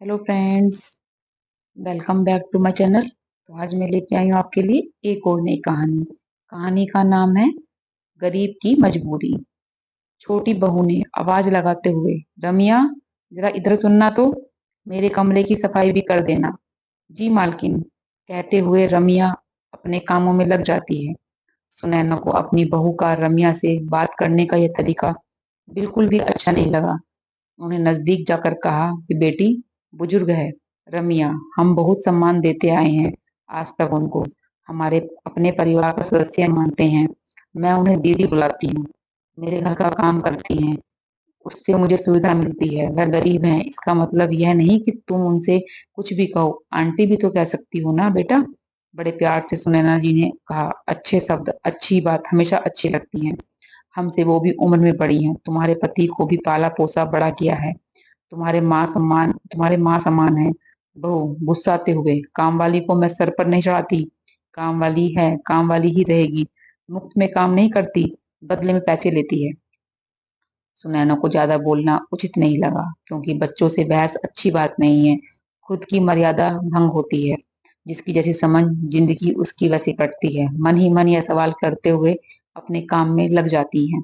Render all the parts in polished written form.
Hello friends, welcome back to my channel. तो आज मैं लेके आई हूँ आपके लिए एक और नई कहानी। कहानी का नाम है गरीब की मजबूरी। छोटी बहू ने आवाज लगाते हुए, रमिया जरा इधर सुनना तो, मेरे कमरे की सफाई भी कर देना। जी मालकिन, कहते हुए रमिया अपने कामों में लग जाती है। सुनैना को अपनी बहू का रमिया से बात करने का यह तरीका बिल्कुल भी अच्छा नहीं लगा। उन्हें नजदीक जाकर कहा कि बेटी बुजुर्ग है रमिया, हम बहुत सम्मान देते आए हैं आज तक उनको, हमारे अपने परिवार का सदस्य मानते हैं। मैं उन्हें दीदी बुलाती हूँ, मेरे घर का काम करती हैं, उससे मुझे सुविधा मिलती है। वह गरीब है इसका मतलब यह नहीं कि तुम उनसे कुछ भी कहो, आंटी भी तो कह सकती हो ना बेटा। बड़े प्यार से सुनैना जी ने कहा, अच्छे शब्द अच्छी बात हमेशा अच्छी लगती हैं। हमसे वो भी उम्र में बड़ी हैं, तुम्हारे पति को भी पाला पोसा बड़ा किया है, तुम्हारे माँ समान है। बहू गुस्साते हुए, काम वाली को मैं सर पर नहीं चढ़ाती, काम वाली है काम वाली ही रहेगी, मुफ्त में काम नहीं करती, बदले में पैसे लेती है। सुनैना को ज्यादा बोलना उचित नहीं लगा, क्योंकि बच्चों से बहस अच्छी बात नहीं है, खुद की मर्यादा भंग होती है। जिसकी जैसी समझ जिंदगी उसकी वैसी कटती है। मन ही मन यह सवाल करते हुए अपने काम में लग जाती हैं।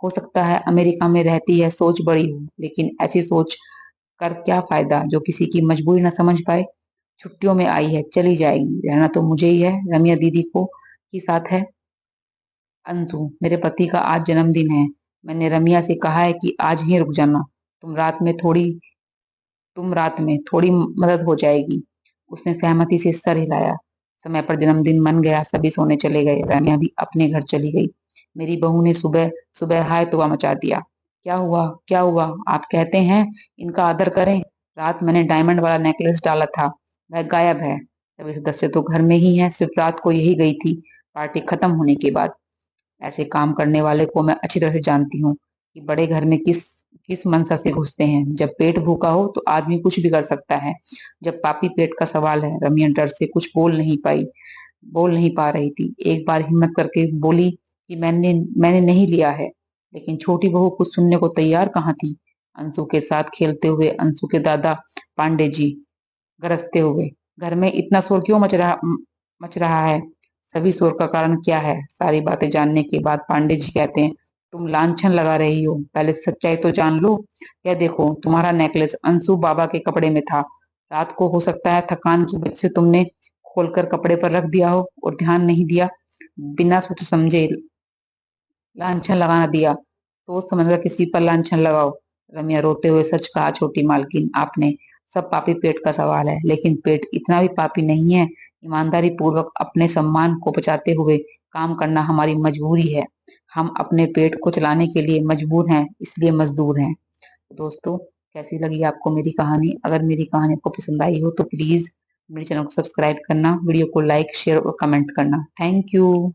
हो सकता है अमेरिका में रहती है सोच बड़ी हो, लेकिन ऐसी सोच कर क्या फायदा जो किसी की मजबूरी न समझ पाए। छुट्टियों में आई है, चली जाएगी, रहना तो मुझे ही है, रमिया दीदी को ही साथ है। अंशु, मेरे पति का आज जन्मदिन है, मैंने रमिया से कहा है कि आज ही रुक जाना, तुम रात में थोड़ी तुम रात में थोड़ी मदद हो जाएगी। उसने सहमति से सर हिलाया। समय पर जन्मदिन मन गया, सभी सोने चले गए, रम्या भी अपने घर चली गई। मेरी बहू ने सुबह सुबह हाय तौबा मचा दिया। क्या हुआ क्या हुआ, आप कहते हैं इनका आदर करें। रात मैंने डायमंड वाला नेकलेस डाला था, वह गायब है। सभी सदस्य तो घर में ही हैं, सिर्फ रात को यही गई थी, पार्टी खत्म होने के बाद। ऐसे काम करने वाले को मैं अच्छी तरह से जानती हूँ कि बड़े घर में किस किस मंशा से घुसते हैं। जब पेट भूखा हो तो आदमी कुछ भी कर सकता है, जब पापी पेट का सवाल है। रमिया डर से कुछ बोल नहीं पा रही थी। एक बार हिम्मत करके बोली कि मैंने नहीं लिया है, लेकिन छोटी बहू कुछ सुनने को तैयार कहाँ थी। अंशु के साथ खेलते हुए अंशु के दादा पांडे जी गरजते हुए, घर में इतना शोर क्यों मच रहा है, सभी शोर का कारण क्या है। सारी बातें जानने के बाद पांडे जी कहते हैं, तुम लांछन लगा रही हो, पहले सच्चाई तो जान लो। यह देखो, तुम्हारा नेकलेस अंशु बाबा के कपड़े में था। रात को हो सकता है थकान की वजह से तुमने खोलकर कपड़े पर रख दिया हो और ध्यान नहीं दिया, बिना सोचे समझे लांछन लगाना दिया। सोच समझकर किसी पर लांछन लगाओ। रमिया रोते हुए सच कहा, छोटी मालकिन आपने, सब पापी पेट का सवाल है, लेकिन पेट इतना भी पापी नहीं है। ईमानदारी पूर्वक अपने सम्मान को बचाते हुए काम करना हमारी मजबूरी है। हम अपने पेट को चलाने के लिए मजबूर हैं, इसलिए मजदूर हैं। तो दोस्तों, कैसी लगी आपको मेरी कहानी? अगर मेरी कहानी आपको पसंद आई हो तो प्लीज मेरे चैनल को सब्सक्राइब करना, वीडियो को लाइक शेयर और कमेंट करना। Thank you.